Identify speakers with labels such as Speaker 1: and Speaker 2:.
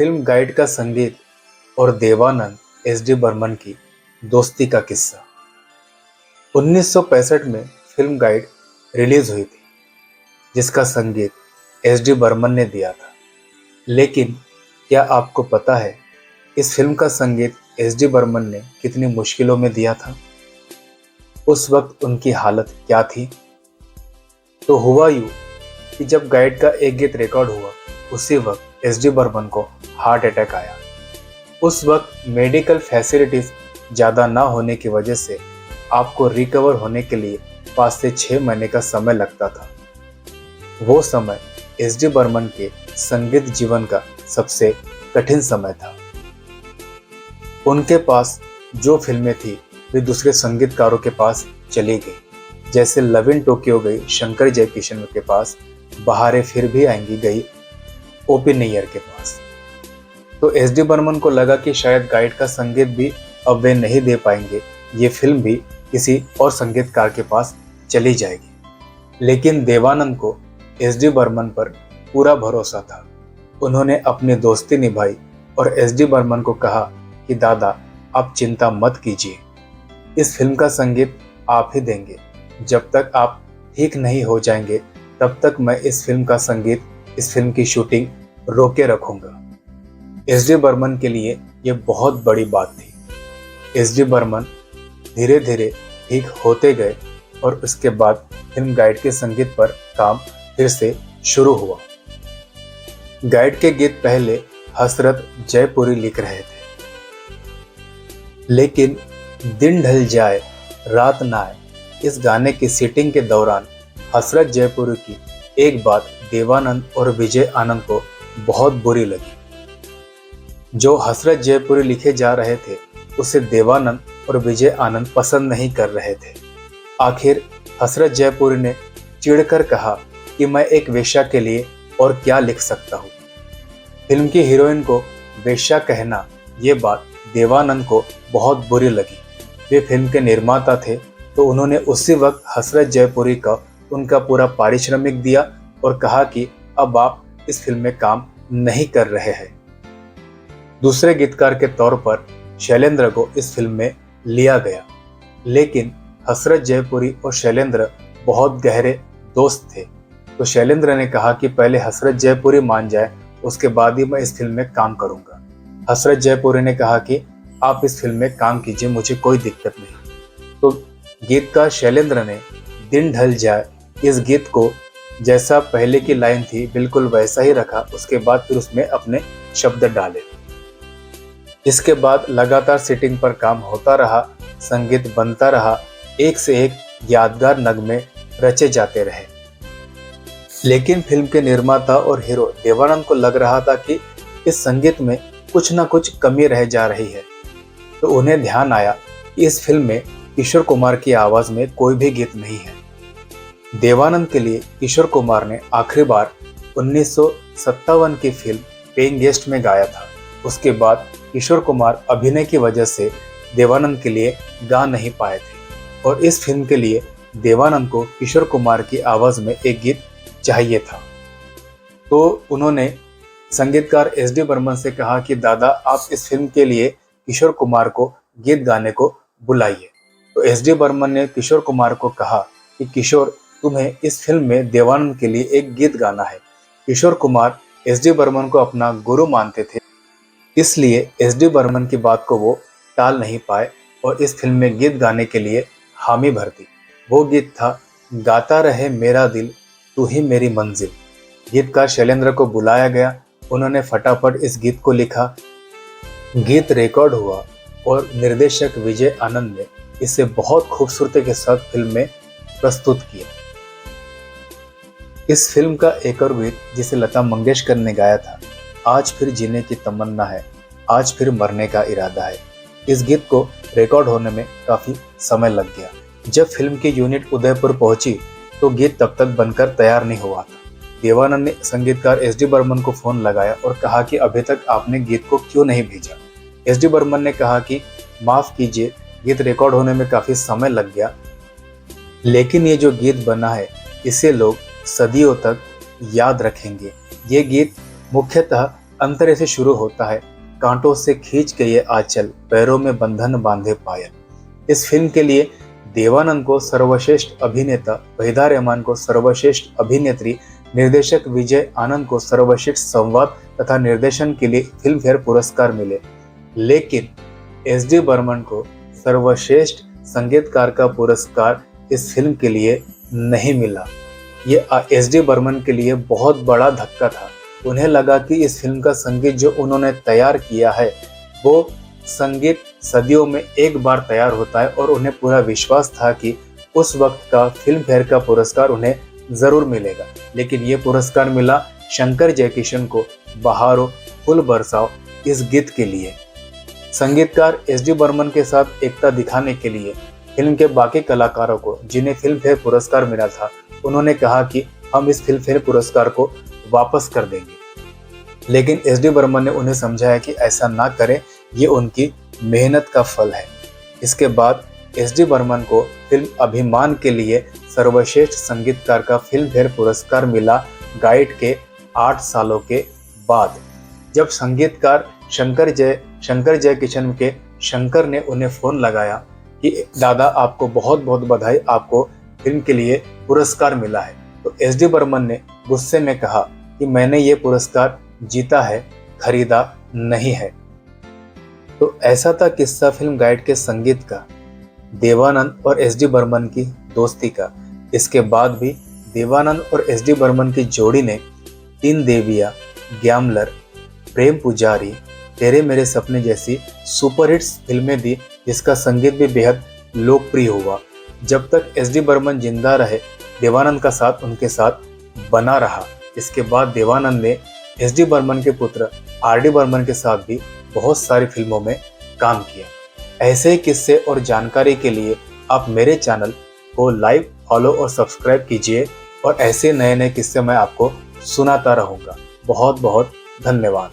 Speaker 1: Film guide का संगीत और देवानंद एस.डी. बर्मन की दोस्ती का किस्सा। 1965 में फिल्म गाइड रिलीज हुई थी, जिसका संगीत एस.डी. बर्मन ने दिया था। लेकिन क्या आपको पता है इस फिल्म का संगीत एस.डी. बर्मन ने कितनी मुश्किलों में दिया था? उस वक्त उनकी हालत क्या थी? तो हुआ यूं कि जब गाइड का एक गीत रिकॉर्ड हुआ, उसी वक्त एस.डी. बर्मन को हार्ट अटैक आया। उस वक्त मेडिकल फैसिलिटीज ज़्यादा ना होने की वजह से आपको रिकवर होने के लिए 5 से 6 महीने का समय लगता था। वो समय एस.डी. बर्मन के संगीत जीवन का सबसे कठिन समय था। उनके पास जो फिल्में थी वे दूसरे संगीतकारों के पास चली गई, जैसे लव इन टोक्यो गई शंकर जयकिशन के पास, बहारें फिर भी आएंगी गई ओ.पी. नैयर के पास। तो एस.डी. बर्मन को लगा कि शायद गाइड का संगीत भी अब वे नहीं दे पाएंगे, ये फिल्म भी किसी और संगीतकार के पास चली जाएगी। लेकिन देवानंद को एस.डी. बर्मन पर पूरा भरोसा था। उन्होंने अपनी दोस्ती निभाई और एस.डी. बर्मन को कहा कि दादा, आप चिंता मत कीजिए, इस फिल्म का संगीत आप ही देंगे। जब तक आप ठीक नहीं हो जाएंगे तब तक मैं इस फिल्म का संगीत, इस फिल्म की शूटिंग रोके रखूंगा। एस.डी. बर्मन के लिए ये बहुत बड़ी बात थी। एस.डी. बर्मन धीरे धीरे ठीक होते गए और उसके बाद फिल्म गाइड के संगीत पर काम फिर से शुरू हुआ। गाइड के गीत पहले हसरत जयपुरी लिख रहे थे, लेकिन दिन ढल जाए रात ना आए इस गाने की सीटिंग के दौरान हसरत जयपुरी की एक बात देवानंद और विजय आनंद को बहुत बुरी लगी। जो हसरत जयपुरी लिखे जा रहे थे उसे देवानंद और विजय आनंद पसंद नहीं कर रहे थे। आखिर हसरत जयपुरी ने चिढ़कर कहा कि मैं एक वेश्या के लिए और क्या लिख सकता हूँ। फिल्म की हीरोइन को वेश्या कहना, ये बात देवानंद को बहुत बुरी लगी। वे फिल्म के निर्माता थे, तो उन्होंने उसी वक्त हसरत जयपुरी का उनका पूरा पारिश्रमिक दिया और कहा कि अब आप इस फिल्म में काम नहीं कर रहे हैं। दूसरे गीतकार के तौर पर शैलेंद्र को इस फिल्म में लिया गया, लेकिन हसरत जयपुरी और शैलेंद्र बहुत गहरे दोस्त थे, तो शैलेंद्र ने कहा कि पहले हसरत जयपुरी मान जाए, उसके बाद ही मैं इस फिल्म में काम करूंगा। हसरत जयपुरी ने कहा कि आप इस फिल्म में काम कीजिए, मुझे कोई दिक्कत नहीं। तो गीतकार शैलेंद्र ने दिन ढल जाए इस गीत को जैसा पहले की लाइन थी बिल्कुल वैसा ही रखा, उसके बाद फिर उसमें अपने शब्द डाले। इसके बाद लगातार सेटिंग पर काम होता रहा, संगीत बनता रहा, एक से एक यादगार नगमे रचे जाते रहे। लेकिन फिल्म के निर्माता और हीरो देवानंद को लग रहा था कि इस संगीत में कुछ ना कुछ कमी रह जा रही है। तो उन्हें ध्यान आया कि इस फिल्म में किशोर कुमार की आवाज में कोई भी गीत नहीं है। देवानंद के लिए किशोर कुमार ने आखिरी बार 1957 की फिल्म पेइंग गेस्ट में गाया था। उसके बाद किशोर कुमार अभिनय की वजह से देवानंद के लिए गा नहीं पाए थे और इस फिल्म के लिए देवानंद को किशोर कुमार की आवाज में एक गीत चाहिए था। तो उन्होंने संगीतकार एस.डी. बर्मन से कहा कि दादा, आप इस फिल्म के लिए किशोर कुमार को गीत गाने को बुलाइए। तो एस.डी. बर्मन ने किशोर कुमार को कहा कि किशोर, तुम्हें इस फिल्म में देवानंद के लिए एक गीत गाना है। किशोर कुमार एस.डी. बर्मन को अपना गुरु मानते थे, इसलिए एस.डी. बर्मन की बात को वो टाल नहीं पाए और इस फिल्म में गीत गाने के लिए हामी भर दी। वो गीत था गाता रहे मेरा दिल तू ही मेरी मंजिल। गीतकार शैलेंद्र को बुलाया गया, उन्होंने फटाफट इस गीत को लिखा। गीत रिकॉर्ड हुआ और निर्देशक विजय आनंद ने इसे बहुत खूबसूरती के साथ फिल्म में प्रस्तुत किया। इस फिल्म का एक और गीत जिसे लता मंगेशकर ने गाया था, आज फिर जीने की तमन्ना है, आज फिर मरने का इरादा है। इस गीत को रिकॉर्ड होने में काफी समय लग गया। जब फिल्म की यूनिट उदयपुर पहुंची तो गीत तब तक बनकर तैयार नहीं हुआ था। देवानंद ने संगीतकार एस.डी. बर्मन को फोन लगाया और कहा कि अभी तक आपने गीत को क्यों नहीं भेजा। एस.डी. बर्मन ने कहा कि माफ कीजिए, गीत रिकॉर्ड होने में काफी समय लग गया, लेकिन ये जो गीत बना है इसे लोग सदियों तक याद रखेंगे। ये गीत मुख्यतः अंतर ऐसे शुरू होता है, कांटों से खींच के ये आंचल, पैरों में बंधन बांधे पायल। इस फिल्म के लिए देवानंद को सर्वश्रेष्ठ अभिनेता, वहीदा रहमान को सर्वश्रेष्ठ अभिनेत्री, निर्देशक विजय आनंद को सर्वश्रेष्ठ संवाद तथा निर्देशन के लिए फिल्म फेयर पुरस्कार मिले। लेकिन एस.डी. बर्मन को सर्वश्रेष्ठ संगीतकार का पुरस्कार इस फिल्म के लिए नहीं मिला। ये एस.डी. बर्मन के लिए बहुत बड़ा धक्का था। उन्हें लगा कि इस फिल्म का संगीत जो उन्होंने तैयार किया है वो संगीत सदियों में एक बार तैयार होता है, और उन्हें पूरा विश्वास था कि उस वक्त का फिल्म फेयर का पुरस्कार उन्हें जरूर मिलेगा। लेकिन ये पुरस्कार मिला शंकर जयकिशन को बहारो फूल बरसाओ इस गीत के लिए। संगीतकार एस.डी. बर्मन के साथ एकता दिखाने के लिए फिल्म के बाकी कलाकारों को, जिन्हें फिल्म फेयर पुरस्कार मिला था, उन्होंने कहा कि हम इस फिल्म फेयर पुरस्कार को वापस कर देंगे। लेकिन एस.डी. बर्मन ने उन्हें समझाया कि ऐसा ना करें, ये उनकी मेहनत का फल है। इसके बाद एस.डी. बर्मन को फिल्म अभिमान के लिए सर्वश्रेष्ठ संगीतकार का फिल्म फेयर पुरस्कार मिला, गाइड के 8 सालों के बाद। जब संगीतकार शंकर जयकिशन के शंकर ने उन्हें फोन लगाया कि दादा आपको बहुत बहुत बधाई, आपको फिल्म के लिए पुरस्कार मिला है, तो एस.डी. बर्मन ने गुस्से में कहा कि मैंने ये पुरस्कार जीता है, खरीदा नहीं है। तो ऐसा था किस्सा फिल्म गाइड के संगीत का, देवानंद और एस.डी. बर्मन की दोस्ती का। इसके बाद भी देवानंद और एस.डी. बर्मन की जोड़ी ने तीन देविया, ग्यामलर, प्रेम पुजारी, तेरे मेरे सपने जैसी सुपरहिट्स फिल्में दी, जिसका संगीत भी बेहद लोकप्रिय हुआ। जब तक एस.डी. बर्मन जिंदा रहे, देवानंद का साथ उनके साथ बना रहा। इसके बाद देवानंद ने एस.डी. बर्मन के पुत्र आर.डी. बर्मन के साथ भी बहुत सारी फिल्मों में काम किया। ऐसे ही किस्से और जानकारी के लिए आप मेरे चैनल को लाइक, फॉलो और सब्सक्राइब कीजिए, और ऐसे नए नए किस्से मैं आपको सुनाता रहूँगा। बहुत बहुत धन्यवाद।